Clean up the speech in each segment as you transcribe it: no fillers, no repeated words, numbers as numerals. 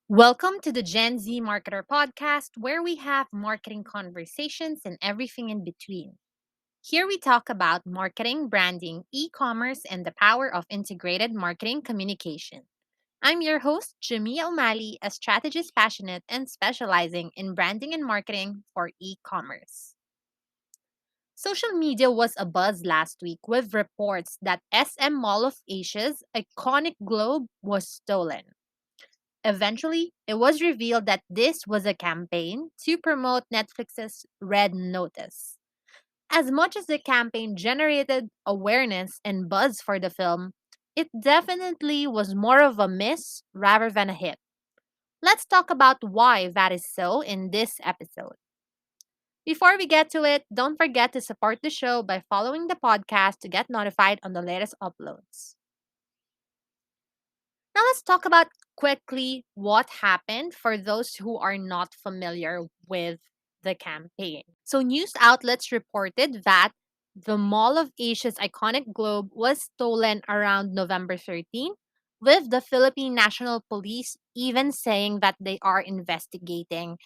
Welcome to the Gen Z Marketer Podcast, where we have marketing conversations and everything in between. Here we talk about marketing, branding, e commerce, and the power of integrated marketing communication. I'm your host, Jimmy O'Malley, a strategist passionate and specializing in branding and marketing for e commerce. Social media was abuzz last week with reports that SM Mall of Asia's iconic globe was stolen. Eventually, it was revealed that this was a campaign to promote Netflix's Red Notice. As much as the campaign generated awareness and buzz for the film, it definitely was more of a miss rather than a hit. Let's talk about why that is so in this episode. Before we get to it, don't forget to support the show by following the podcast to get notified on the latest uploads. Now let's talk about quickly what happened for those who are not familiar with the campaign. So news outlets reported that the Mall of Asia's iconic globe was stolen around November 13, with the Philippine National Police even saying that they are investigating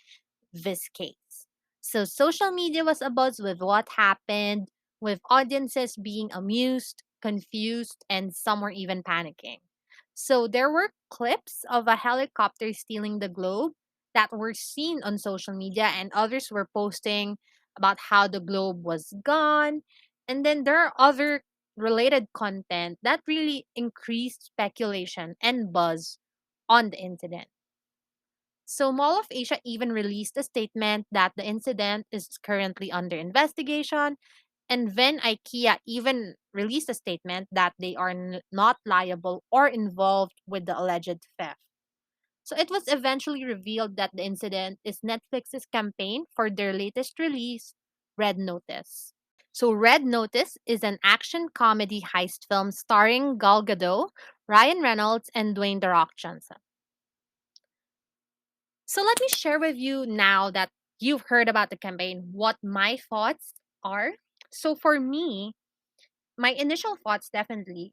this case. So social media was abuzz with what happened, with audiences being amused, confused, and some were even panicking. So there were clips of a helicopter stealing the globe that were seen on social media, and others were posting about how the globe was gone. And then there are other related content that really increased speculation and buzz on the incident. So, Mall of Asia even released a statement that the incident is currently under investigation, and then IKEA even released a statement that they are not liable or involved with the alleged theft. So, it was eventually revealed that the incident is Netflix's campaign for their latest release, Red Notice. So, Red Notice is an action comedy heist film starring Gal Gadot, Ryan Reynolds, and Dwayne The Rock Johnson. So let me share with you now that you've heard about the campaign what my thoughts are. So for me, my initial thoughts definitely,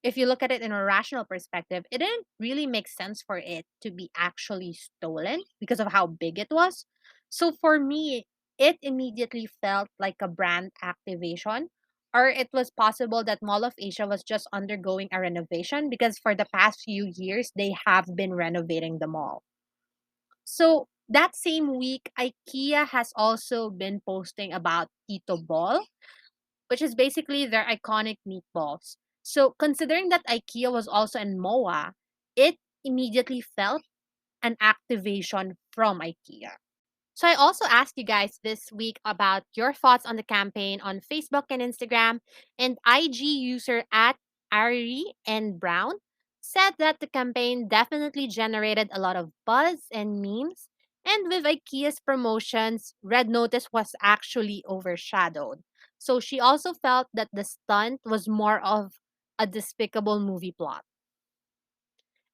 if you look at it in a rational perspective, it didn't really make sense for it to be actually stolen because of how big it was. So for me, it immediately felt like a brand activation. Or it was possible that Mall of Asia was just undergoing a renovation because for the past few years, they have been renovating the mall. So that same week, IKEA has also been posting about Tito Ball, which is basically their iconic meatballs. So considering that IKEA was also in MOA, it immediately felt an activation from IKEA. So I also asked you guys this week about your thoughts on the campaign on Facebook and Instagram, and IG user at Ari and Brown said that the campaign definitely generated a lot of buzz and memes. And with IKEA's promotions, Red Notice was actually overshadowed. So she also felt that the stunt was more of a despicable movie plot.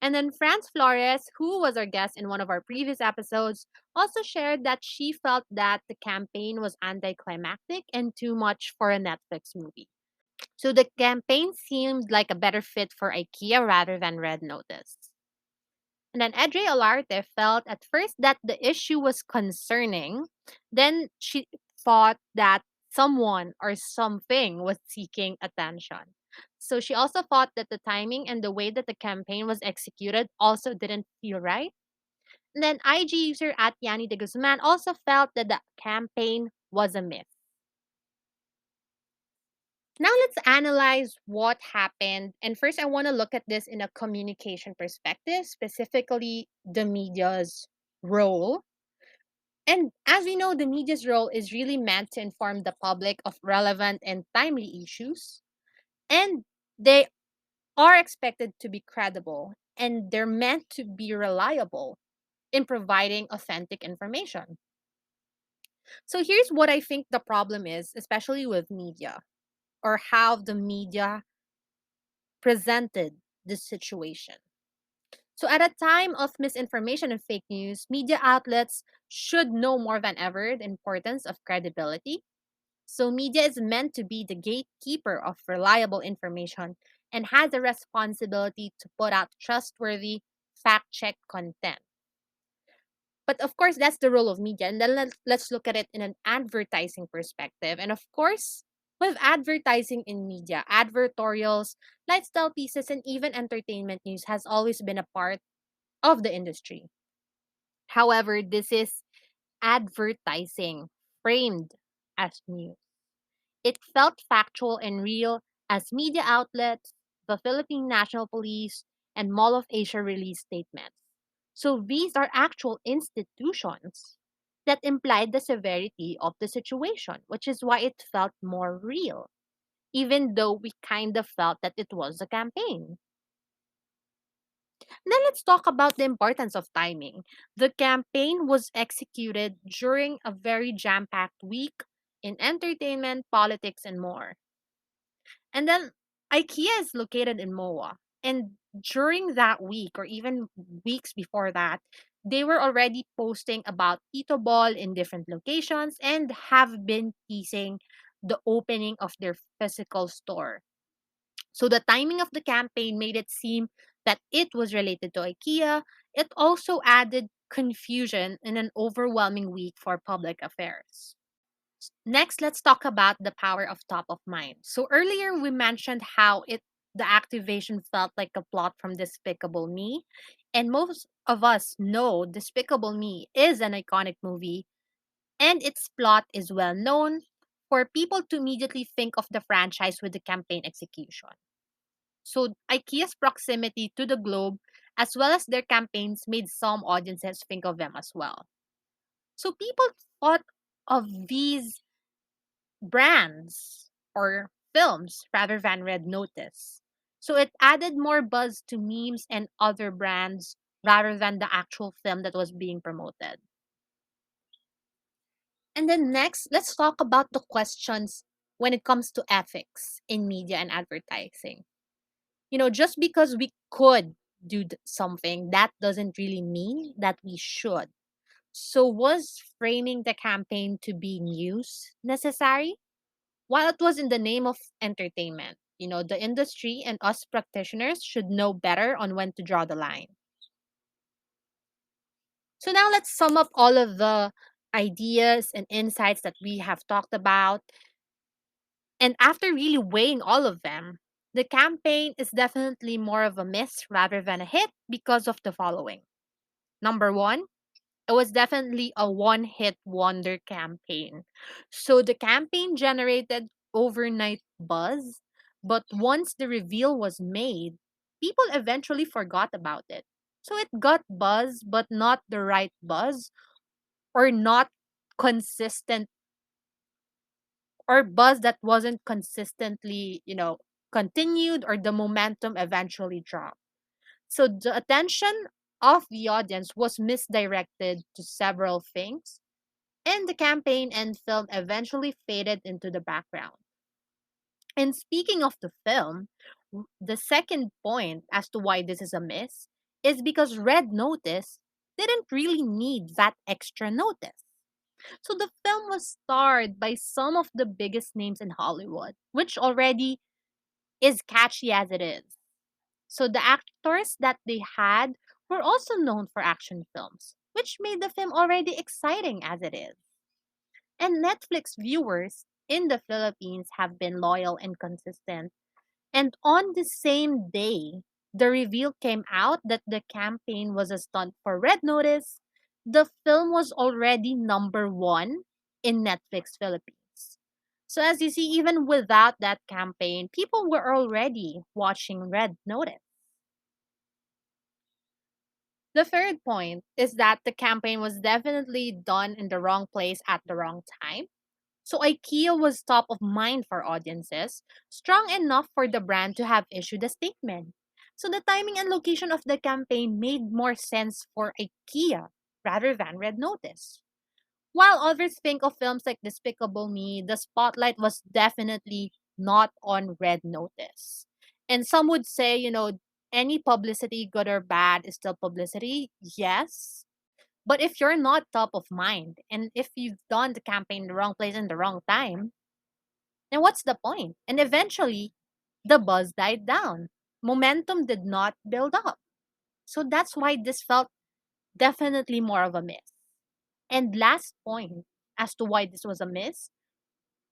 And then France Flores, who was our guest in one of our previous episodes, also shared that she felt that the campaign was anticlimactic and too much for a Netflix movie. So the campaign seemed like a better fit for IKEA rather than Red Notice. And then Edre Olarte felt at first that the issue was concerning. Then she thought that someone or something was seeking attention. So she also thought that the timing and the way that the campaign was executed also didn't feel right. And then IG user at Yani de Guzman also felt that the campaign was a myth. Now let's analyze what happened. And first, I want to look at this in a communication perspective, specifically the media's role. And as we know, the media's role is really meant to inform the public of relevant and timely issues. And they are expected to be credible and they're meant to be reliable in providing authentic information. So here's what I think the problem is, especially with media or how the media presented this situation. So, at a time of misinformation and fake news, media outlets should know more than ever the importance of credibility. So, media is meant to be the gatekeeper of reliable information and has a responsibility to put out trustworthy, fact check content. But of course, that's the role of media. And then let's look at it in an advertising perspective. And of course, with advertising in media, advertorials, lifestyle pieces, and even entertainment news has always been a part of the industry. However, this is advertising framed as news. It felt factual and real as media outlets, the Philippine National Police, and Mall of Asia released statements. So these are actual institutions that implied the severity of the situation, which is why it felt more real, even though we kind of felt that it was a campaign. Then let's talk about the importance of timing. The campaign was executed during a very jam packed week in entertainment, politics, and more. And then IKEA is located in MOA. And during that week, or even weeks before that, they were already posting about Tito Ball in different locations and have been teasing the opening of their physical store. So the timing of the campaign made it seem that it was related to IKEA. It also added confusion in an overwhelming week for public affairs. Next, let's talk about the power of top of mind. So earlier we mentioned how it the activation felt like a plot from Despicable Me, and most of us know Despicable Me is an iconic movie and its plot is well known for people to immediately think of the franchise with the campaign execution. So IKEA's proximity to the globe as well as their campaigns made some audiences think of them as well. So people thought of these brands or films rather than Red Notice. So it added more buzz to memes and other brands rather than the actual film that was being promoted. And then next, let's talk about the questions when it comes to ethics in media and advertising. Just because we could do something, that doesn't really mean that we should. So was framing the campaign to be news necessary? While it was in the name of entertainment, the industry and us practitioners should know better on when to draw the line. So now let's sum up all of the ideas and insights that we have talked about. And after really weighing all of them, the campaign is definitely more of a miss rather than a hit because of the following. Number one, it was definitely a one hit wonder campaign. So the campaign generated overnight buzz, but once the reveal was made, people eventually forgot about it. So it got buzz, but not the right buzz or not consistent or buzz that wasn't consistently, continued or the momentum eventually dropped. So the attention of the audience was misdirected to several things and the campaign and film eventually faded into the background. And speaking of the film, the second point as to why this is a miss is because Red Notice didn't really need that extra notice. So the film was starred by some of the biggest names in Hollywood, which already is catchy as it is. So the actors that they had were also known for action films, which made the film already exciting as it is. And Netflix viewers in the Philippines have been loyal and consistent. And on the same day, the reveal came out that the campaign was a stunt for Red Notice. The film was already number one in Netflix Philippines. So, as you see, even without that campaign, people were already watching Red Notice. The third point is that the campaign was definitely done in the wrong place at the wrong time. So IKEA was top of mind for audiences, strong enough for the brand to have issued a statement. So the timing and location of the campaign made more sense for IKEA rather than Red Notice. While others think of films like Despicable Me, the spotlight was definitely not on Red Notice. And some would say, any publicity, good or bad, is still publicity. Yes, but if you're not top of mind and if you've done the campaign in the wrong place and the wrong time, then what's the point? And eventually, the buzz died down. Momentum did not build up. So that's why this felt definitely more of a miss. And last point as to why this was a miss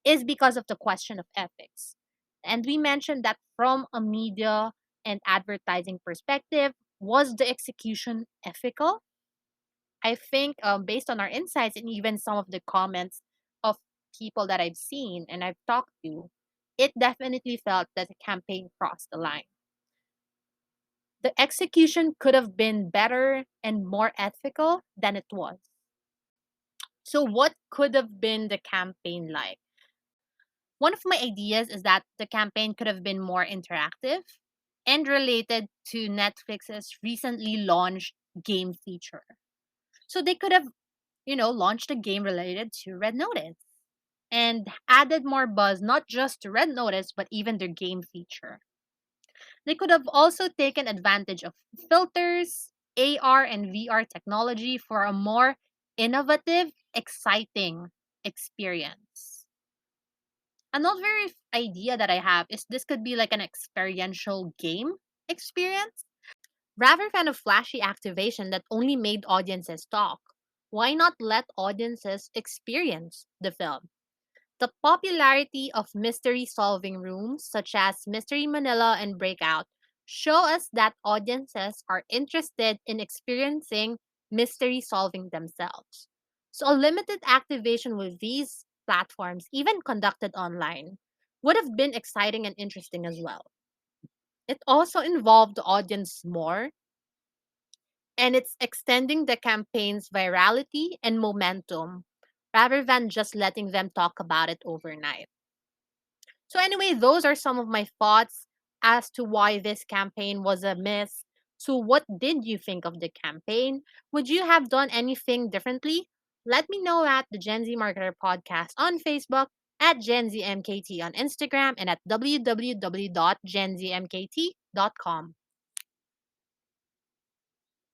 is because of the question of ethics. And we mentioned that from a media and advertising perspective, was the execution ethical? I think, based on our insights and even some of the comments of people that I've seen and I've talked to, it definitely felt that the campaign crossed the line. The execution could have been better and more ethical than it was. So, what could have been the campaign like? One of my ideas is that the campaign could have been more interactive and related to Netflix's recently launched game feature. So they could have, launched a game related to Red Notice and added more buzz, not just to Red Notice, but even their game feature. They could have also taken advantage of filters, AR, and VR technology for a more innovative, exciting experience. Another idea that I have is this could be like an experiential game experience rather than a flashy activation that only made audiences talk. Why not let audiences experience the film? The popularity of mystery solving rooms such as Mystery Manila and Breakout show us that audiences are interested in experiencing mystery solving themselves. So, a limited activation with these platforms, even conducted online, would have been exciting and interesting as well. It also involved the audience more, and it's extending the campaign's virality and momentum rather than just letting them talk about it overnight. So, anyway, those are some of my thoughts as to why this campaign was a miss. So, what did you think of the campaign? Would you have done anything differently? Let me know at the Gen Z Marketer Podcast on Facebook, at Gen Z MKT on Instagram, and at www.genzmkt.com.